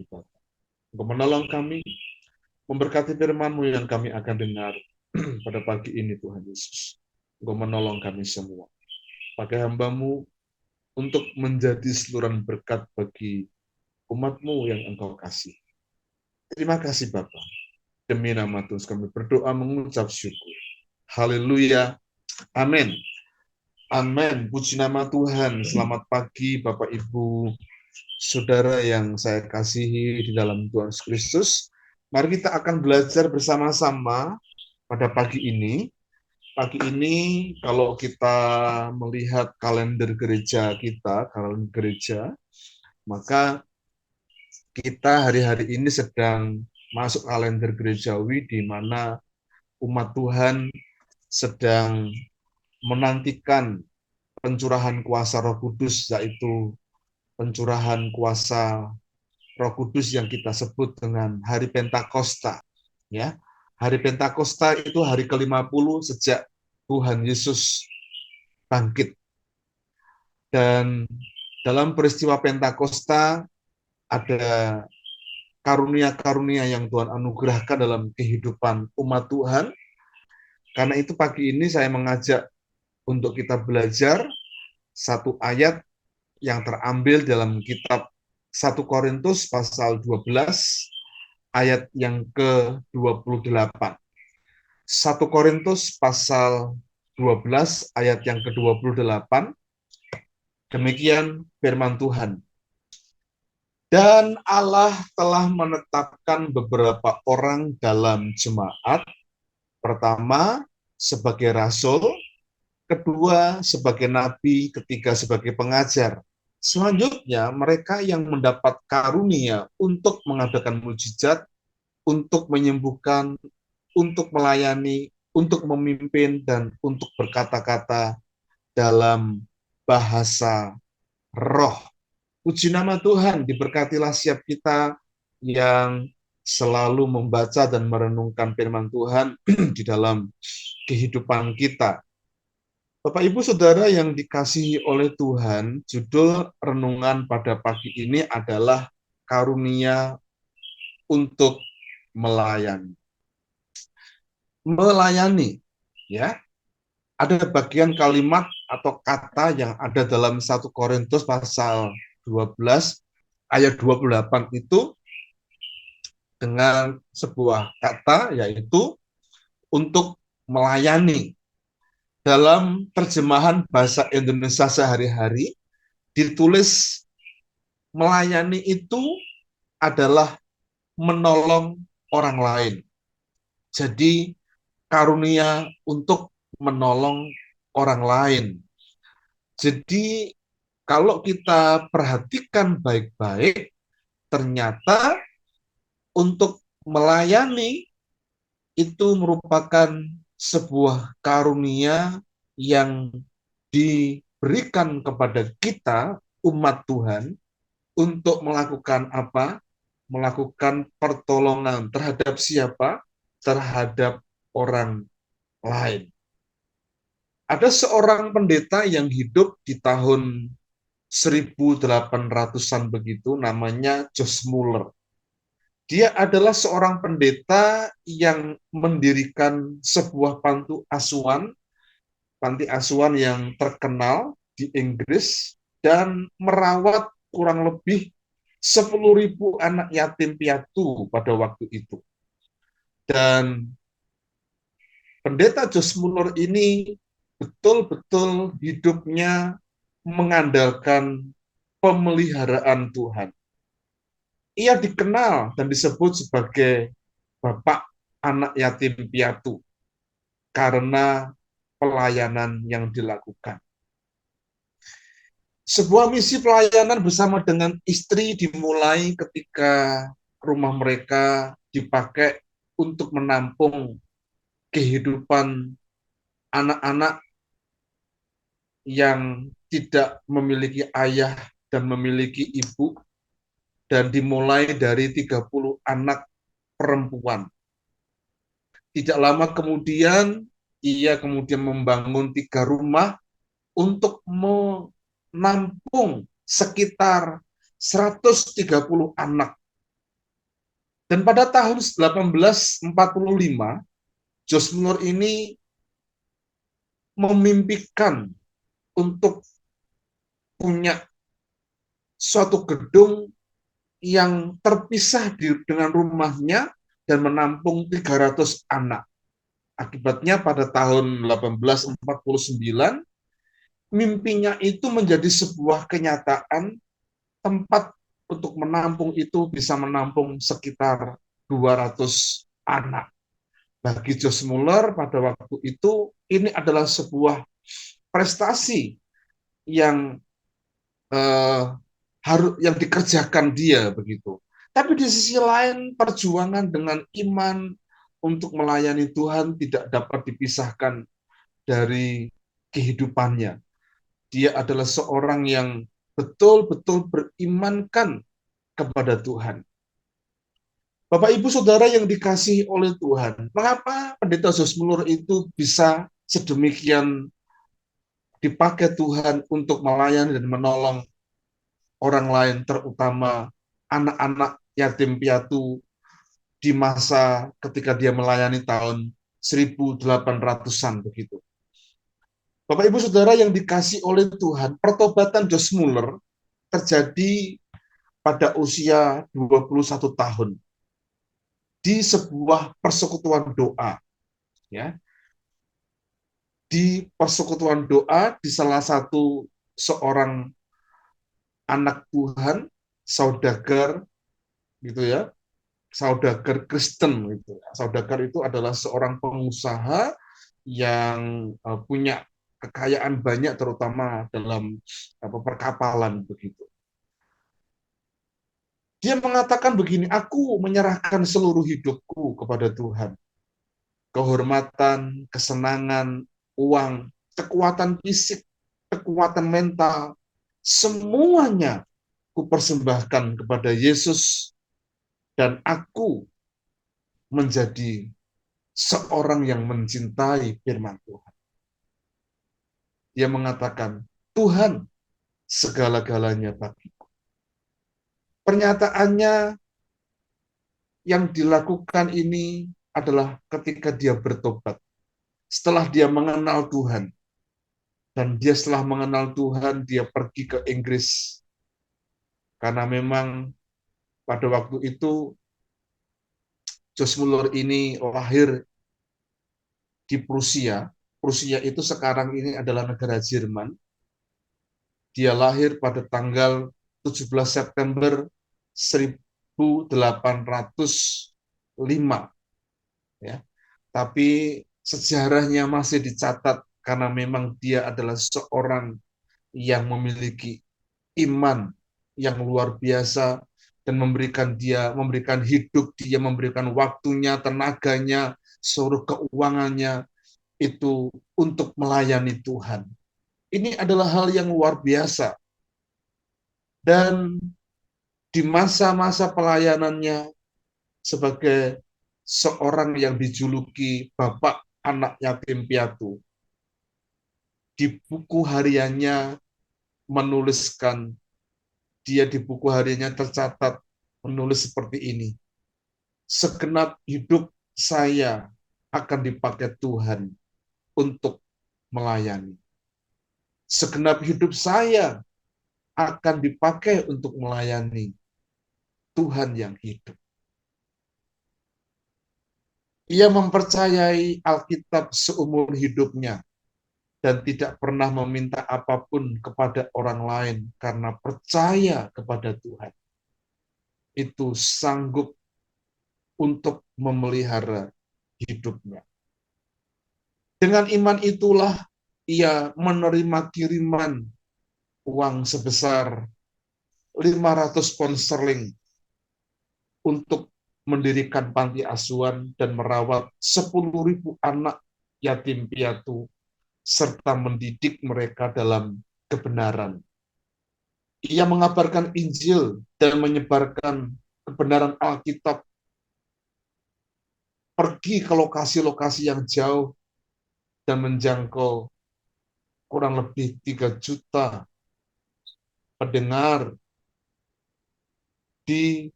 Bapa. Engkau menolong kami, memberkati firman-Mu yang kami akan dengar pada pagi ini, Tuhan Yesus. Engkau menolong kami semua. Pakai hamba-Mu untuk menjadi saluran berkat bagi umat-Mu yang Engkau kasih. Terima kasih Bapa. Demi nama Tuhan kami berdoa mengucap syukur. Haleluya. Amin. Amin. Puji nama Tuhan. Selamat pagi Bapak Ibu Saudara yang saya kasihi di dalam Tuhan Yesus Kristus. Mari kita akan belajar bersama-sama pada pagi ini. Pagi ini kalau kita melihat kalender gereja kita, kalender gereja, maka kita hari-hari ini sedang masuk kalender gerejawi di mana umat Tuhan sedang menantikan pencurahan kuasa Roh Kudus, yaitu pencurahan kuasa Roh Kudus yang kita sebut dengan Hari Pentakosta. Ya, Hari Pentakosta itu hari ke-50 sejak Tuhan Yesus bangkit. Dan dalam peristiwa Pentakosta ada karunia-karunia yang Tuhan anugerahkan dalam kehidupan umat Tuhan. Karena itu pagi ini saya mengajak untuk kita belajar satu ayat yang terambil dalam kitab 1 Korintus pasal 12 ayat yang ke-28. 1 Korintus pasal 12 ayat yang ke-28. Demikian firman Tuhan. Dan Allah telah menetapkan beberapa orang dalam jemaat. Pertama, sebagai rasul, kedua sebagai nabi, ketiga sebagai pengajar. Selanjutnya, mereka yang mendapat karunia untuk mengadakan mujizat, untuk menyembuhkan, untuk melayani, untuk memimpin, dan untuk berkata-kata dalam bahasa roh. Puji nama Tuhan, diberkatilah setiap kita yang selalu membaca dan merenungkan firman Tuhan di dalam kehidupan kita. Bapak Ibu Saudara yang dikasihi oleh Tuhan, judul renungan pada pagi ini adalah karunia untuk melayani. Melayani, ya. Ada bagian kalimat atau kata yang ada dalam 1 Korintus pasal 12 ayat 28 itu dengan sebuah kata yaitu untuk melayani. Dalam terjemahan bahasa Indonesia sehari-hari ditulis melayani itu adalah menolong orang lain. Jadi karunia untuk menolong orang lain. Jadi kalau kita perhatikan baik-baik, ternyata untuk melayani itu merupakan sebuah karunia yang diberikan kepada kita, umat Tuhan, untuk melakukan apa? Melakukan pertolongan terhadap siapa? Terhadap orang lain. Ada seorang pendeta yang hidup di tahun 1800-an begitu, namanya Josh Muller. Dia adalah seorang pendeta yang mendirikan sebuah panti asuhan yang terkenal di Inggris, dan merawat kurang lebih 10.000 anak yatim piatu pada waktu itu. Dan pendeta Josh Muller ini betul-betul hidupnya mengandalkan pemeliharaan Tuhan. Ia dikenal dan disebut sebagai Bapak Anak Yatim Piatu karena pelayanan yang dilakukan. Sebuah misi pelayanan bersama dengan istri dimulai ketika rumah mereka dipakai untuk menampung kehidupan anak-anak yang tidak memiliki ayah dan memiliki ibu, dan dimulai dari 30 anak perempuan. Tidak lama kemudian, ia kemudian membangun 3 rumah untuk menampung sekitar 130 anak. Dan pada tahun 1845, George Muller ini memimpikan untuk punya suatu gedung yang terpisah dengan rumahnya dan menampung 300 anak. Akibatnya pada tahun 1849, mimpinya itu menjadi sebuah kenyataan. Tempat untuk menampung itu bisa menampung sekitar 200 anak. Bagi George Muller pada waktu itu, ini adalah sebuah prestasi yang yang dikerjakan dia begitu. Tapi di sisi lain, perjuangan dengan iman untuk melayani Tuhan tidak dapat dipisahkan dari kehidupannya. Dia adalah seorang yang betul-betul berimankan kepada Tuhan. Bapak Ibu Saudara yang dikasihi oleh Tuhan, mengapa Pendeta George Muller itu bisa sedemikian dipakai Tuhan untuk melayani dan menolong orang lain, terutama anak-anak yatim piatu di masa ketika dia melayani tahun 1800-an begitu. Bapak Ibu Saudara yang dikasihi oleh Tuhan, pertobatan George Muller terjadi pada usia 21 tahun di sebuah persekutuan doa, ya. Di persekutuan doa di salah satu seorang anak Tuhan, saudagar gitu ya, saudagar Kristen gitu. Saudagar itu adalah seorang pengusaha yang punya kekayaan banyak terutama dalam perkapalan begitu. Dia mengatakan begini, aku menyerahkan seluruh hidupku kepada Tuhan. Kehormatan, kesenangan, uang, kekuatan fisik, kekuatan mental, semuanya kupersembahkan kepada Yesus dan aku menjadi seorang yang mencintai firman Tuhan. Dia mengatakan, Tuhan segala-galanya bagiku. Pernyataannya yang dilakukan ini adalah ketika dia bertobat. Setelah dia mengenal Tuhan, dan dia setelah mengenal Tuhan, dia pergi ke Inggris. Karena memang pada waktu itu, George Muller ini lahir di Prusia. Prusia itu sekarang ini adalah negara Jerman. Dia lahir pada tanggal 17 September 1805. Ya. Tapi sejarahnya masih dicatat karena memang dia adalah seorang yang memiliki iman yang luar biasa dan memberikan hidup dia, memberikan waktunya, tenaganya, seluruh keuangannya itu untuk melayani Tuhan. Ini adalah hal yang luar biasa. Dan di masa-masa pelayanannya sebagai seorang yang dijuluki Bapak Anak Yatim Piatu, di buku hariannya menuliskan, dia di buku hariannya tercatat menulis seperti ini, segenap hidup saya akan dipakai Tuhan untuk melayani. Segenap hidup saya akan dipakai untuk melayani Tuhan yang hidup. Ia mempercayai Alkitab seumur hidupnya dan tidak pernah meminta apapun kepada orang lain karena percaya kepada Tuhan. Itu sanggup untuk memelihara hidupnya. Dengan iman itulah ia menerima kiriman uang sebesar 500 pound sterling untuk mendirikan panti asuhan dan merawat 10.000 anak yatim piatu serta mendidik mereka dalam kebenaran. Ia mengabarkan Injil dan menyebarkan kebenaran Alkitab, pergi ke lokasi-lokasi yang jauh dan menjangkau kurang lebih 3 juta pendengar di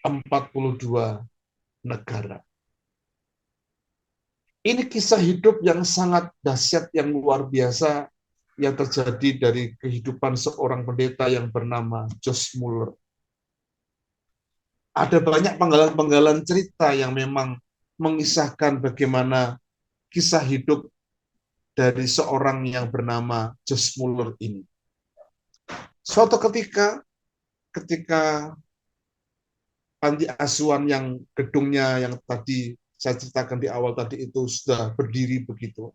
42 negara. Ini kisah hidup yang sangat dahsyat, yang luar biasa, yang terjadi dari kehidupan seorang pendeta yang bernama Josh Muller. Ada banyak penggalan-penggalan cerita yang memang mengisahkan bagaimana kisah hidup dari seorang yang bernama Josh Muller ini. Suatu ketika panti asuhan yang gedungnya yang tadi saya ceritakan di awal tadi itu sudah berdiri begitu,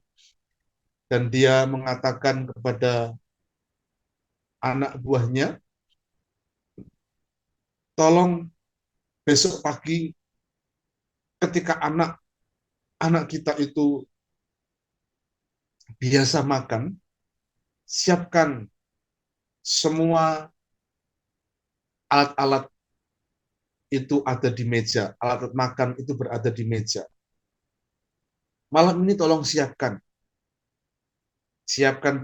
dan dia mengatakan kepada anak buahnya, tolong besok pagi ketika anak kita itu biasa makan, siapkan semua alat-alat itu ada di meja, alat makan itu berada di meja. Malam ini tolong siapkan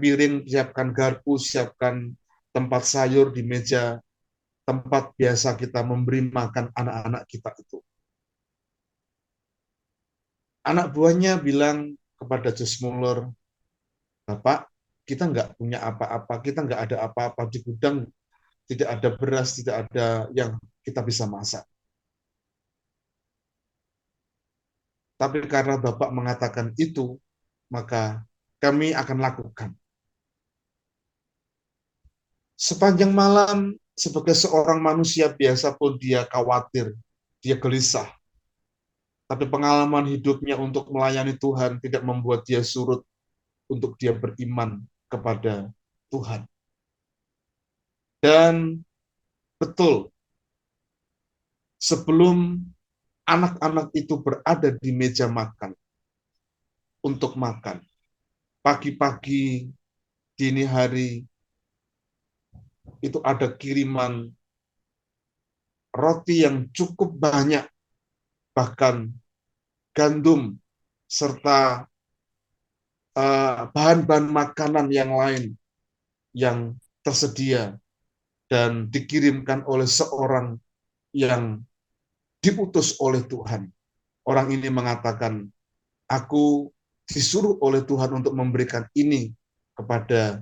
piring, siapkan garpu, siapkan tempat sayur di meja, tempat biasa kita memberi makan anak-anak kita itu. Anak buahnya bilang kepada Josh Muller, Bapak, kita nggak punya apa-apa, kita nggak ada apa-apa di gudang, tidak ada beras, tidak ada yang kita bisa masak. Tapi karena Bapak mengatakan itu, maka kami akan lakukan. Sepanjang malam, sebagai seorang manusia biasa pun dia khawatir, dia gelisah. Tapi pengalaman hidupnya untuk melayani Tuhan tidak membuat dia surut untuk dia beriman kepada Tuhan. Dan betul, sebelum anak-anak itu berada di meja makan untuk makan, pagi-pagi, dini hari, itu ada kiriman roti yang cukup banyak, bahkan gandum, serta bahan-bahan makanan yang lain yang tersedia dan dikirimkan oleh seorang yang diutus oleh Tuhan. Orang ini mengatakan, aku disuruh oleh Tuhan untuk memberikan ini kepada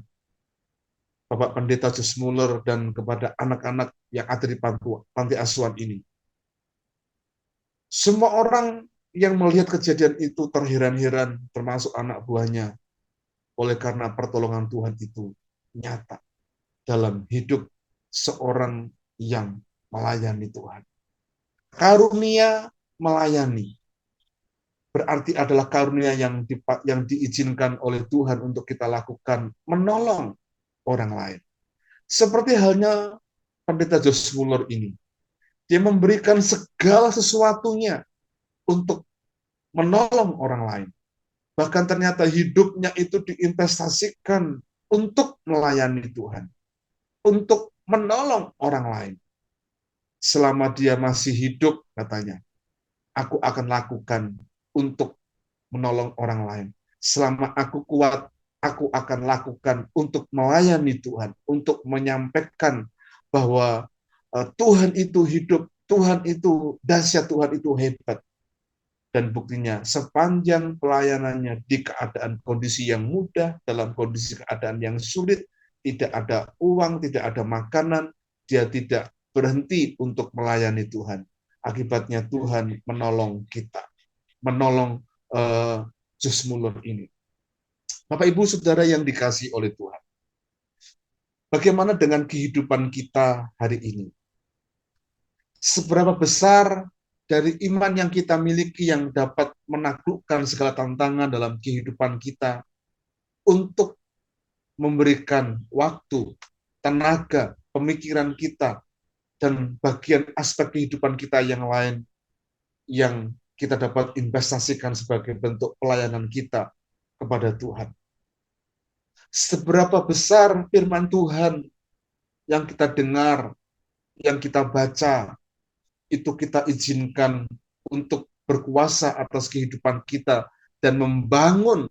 Bapak Pendeta Josh Muller dan kepada anak-anak yang ada di panti asuhan ini. Semua orang yang melihat kejadian itu terheran-heran, termasuk anak buahnya, oleh karena pertolongan Tuhan itu nyata dalam hidup seorang yang melayani Tuhan. Karunia melayani berarti adalah karunia yang diizinkan oleh Tuhan untuk kita lakukan, menolong orang lain. Seperti halnya Pendeta Josh Muller ini. Dia memberikan segala sesuatunya untuk menolong orang lain. Bahkan ternyata hidupnya itu diinvestasikan untuk melayani Tuhan, untuk menolong orang lain. Selama dia masih hidup, katanya, aku akan lakukan untuk menolong orang lain. Selama aku kuat, aku akan lakukan untuk melayani Tuhan, untuk menyampaikan bahwa Tuhan itu hidup, Tuhan itu dahsyat, Tuhan itu hebat. Dan buktinya sepanjang pelayanannya di keadaan kondisi yang mudah, dalam kondisi keadaan yang sulit, tidak ada uang, tidak ada makanan, dia tidak berhenti untuk melayani Tuhan. Akibatnya Tuhan menolong kita, menolong Josh Muller ini. Bapak Ibu Saudara yang dikasihi oleh Tuhan. Bagaimana dengan kehidupan kita hari ini? Seberapa besar dari iman yang kita miliki yang dapat menaklukkan segala tantangan dalam kehidupan kita untuk memberikan waktu, tenaga, pemikiran kita, dan bagian aspek kehidupan kita yang lain yang kita dapat investasikan sebagai bentuk pelayanan kita kepada Tuhan. Seberapa besar firman Tuhan yang kita dengar, yang kita baca, itu kita izinkan untuk berkuasa atas kehidupan kita dan membangun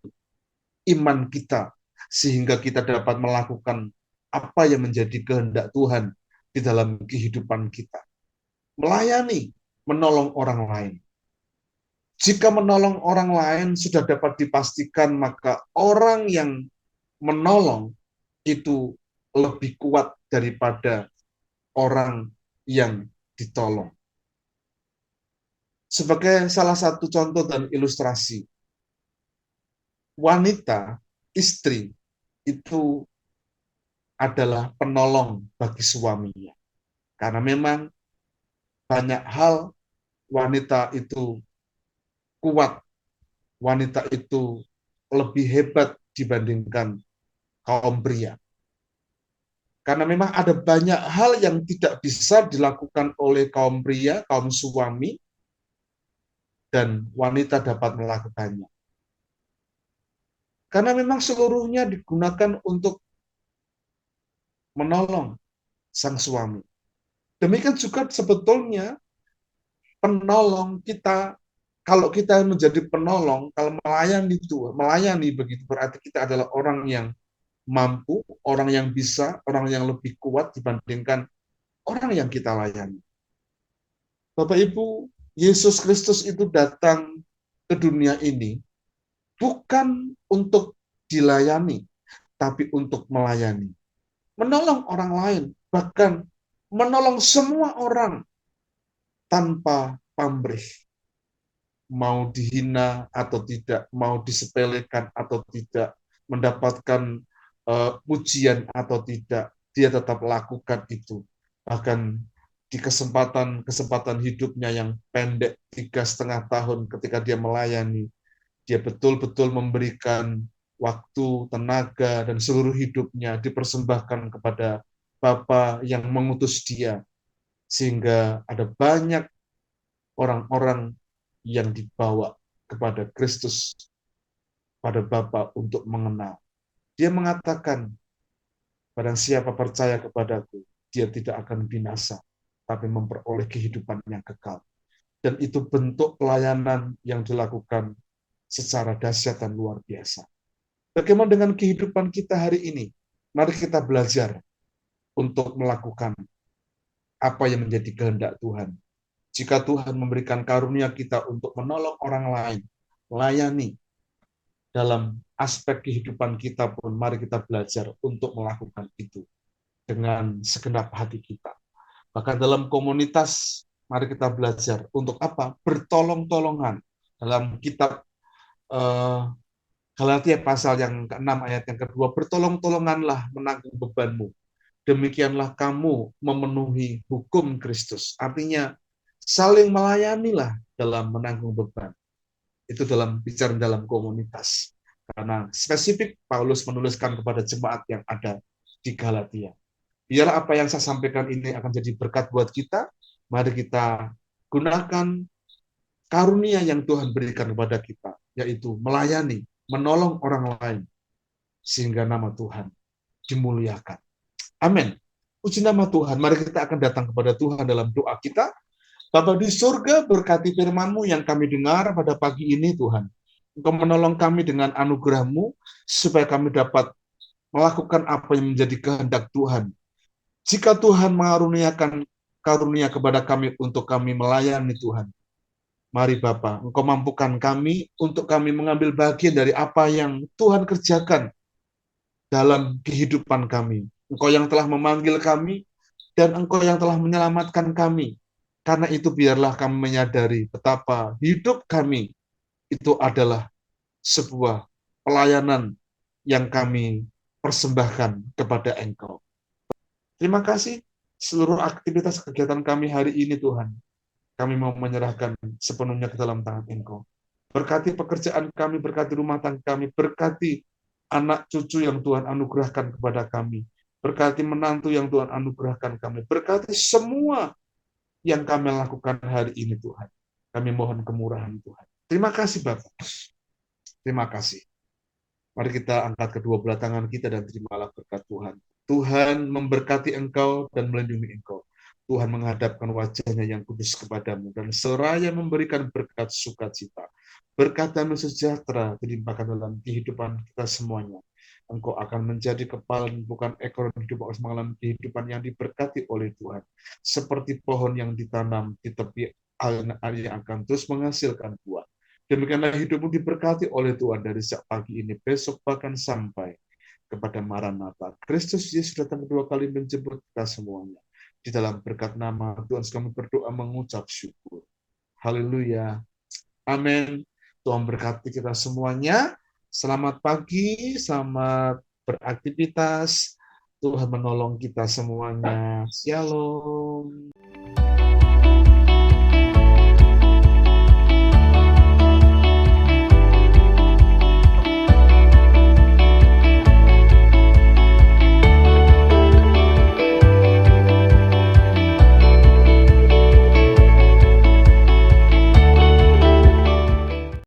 iman kita sehingga kita dapat melakukan apa yang menjadi kehendak Tuhan di dalam kehidupan kita. melayani, menolong orang lain. Jika menolong orang lain sudah dapat dipastikan, maka orang yang menolong itu lebih kuat daripada orang yang ditolong. Sebagai salah satu contoh dan ilustrasi, wanita, istri, itu adalah penolong bagi suaminya. Karena memang banyak hal wanita itu kuat, wanita itu lebih hebat dibandingkan kaum pria. Karena memang ada banyak hal yang tidak bisa dilakukan oleh kaum pria, kaum suami, dan wanita dapat melakukannya. Karena memang seluruhnya digunakan untuk menolong sang suami. Demikian juga sebetulnya penolong kita, kalau kita menjadi penolong, kalau melayani begitu, berarti kita adalah orang yang mampu, orang yang bisa, orang yang lebih kuat dibandingkan orang yang kita layani. Bapak Ibu, Yesus Kristus itu datang ke dunia ini bukan untuk dilayani, tapi untuk melayani. Menolong orang lain, bahkan menolong semua orang tanpa pamrih. Mau dihina atau tidak, mau disepelekan atau tidak, mendapatkan pujian atau tidak, dia tetap lakukan itu. Bahkan di kesempatan hidupnya yang pendek 3,5 tahun ketika dia melayani, dia betul-betul memberikan waktu, tenaga, dan seluruh hidupnya dipersembahkan kepada Bapa yang mengutus dia. Sehingga ada banyak orang-orang yang dibawa kepada Kristus, pada Bapa untuk mengenal. Dia mengatakan, barang siapa percaya kepadaku, dia tidak akan binasa, tapi memperoleh kehidupan yang kekal. Dan itu bentuk pelayanan yang dilakukan secara dahsyat dan luar biasa. Bagaimana dengan kehidupan kita hari ini? Mari kita belajar untuk melakukan apa yang menjadi kehendak Tuhan. Jika Tuhan memberikan karunia kita untuk menolong orang lain, melayani dalam aspek kehidupan kita pun, mari kita belajar untuk melakukan itu dengan segenap hati kita. Bahkan dalam komunitas, mari kita belajar untuk apa? Bertolong-tolongan. Dalam kitab Galatia pasal yang ke-6 ayat yang kedua, bertolong-tolonganlah menanggung bebanmu. Demikianlah kamu memenuhi hukum Kristus. Artinya, saling melayanilah dalam menanggung beban. Itu dalam bicara dalam komunitas. Karena spesifik Paulus menuliskan kepada jemaat yang ada di Galatia. Biarlah apa yang saya sampaikan ini akan jadi berkat buat kita. Mari kita gunakan karunia yang Tuhan berikan kepada kita, yaitu melayani, menolong orang lain, sehingga nama Tuhan dimuliakan. Amin. Puji nama Tuhan. Mari kita akan datang kepada Tuhan dalam doa kita. Bapa di surga, berkati firman-Mu yang kami dengar pada pagi ini, Tuhan. Engkau menolong kami dengan anugerah-Mu, supaya kami dapat melakukan apa yang menjadi kehendak Tuhan. Jika Tuhan mengaruniakan karunia kepada kami untuk kami melayani Tuhan, mari Bapa, Engkau mampukan kami untuk kami mengambil bagian dari apa yang Tuhan kerjakan dalam kehidupan kami. Engkau yang telah memanggil kami, dan Engkau yang telah menyelamatkan kami. Karena itu biarlah kami menyadari betapa hidup kami itu adalah sebuah pelayanan yang kami persembahkan kepada Engkau. Terima kasih seluruh aktivitas kegiatan kami hari ini, Tuhan. Kami mau menyerahkan sepenuhnya ke dalam tangan Engkau. Berkati pekerjaan kami, berkati rumah tangga kami, berkati anak cucu yang Tuhan anugerahkan kepada kami. Berkati menantu yang Tuhan anugerahkan kami. Berkati semua yang kami lakukan hari ini, Tuhan. Kami mohon kemurahan Tuhan. Terima kasih, Bapak. Terima kasih. Mari kita angkat kedua belah tangan kita dan terimalah berkat Tuhan. Tuhan memberkati engkau dan melindungi engkau. Tuhan menghadapkan wajahnya yang kudus kepadamu dan seraya memberikan berkat sukacita. Berkat damai sejahtera dilimpahkan dalam kehidupan kita semuanya. Engkau akan menjadi kepala dan bukan ekor, dan hidup akan mengalami kehidupan yang diberkati oleh Tuhan. Seperti pohon yang ditanam di tepi air yang akan terus menghasilkan buah. Demikianlah hidupmu diberkati oleh Tuhan dari sejak pagi ini, besok bahkan sampai kepada Maranatha. Kristus Yesus datang kedua kali menjemput kita semuanya. Di dalam berkat nama Tuhan kami berdoa mengucap syukur. Haleluya. Amin. Tuhan berkati kita semuanya. Selamat pagi, selamat beraktivitas. Tuhan menolong kita semuanya. Shalom.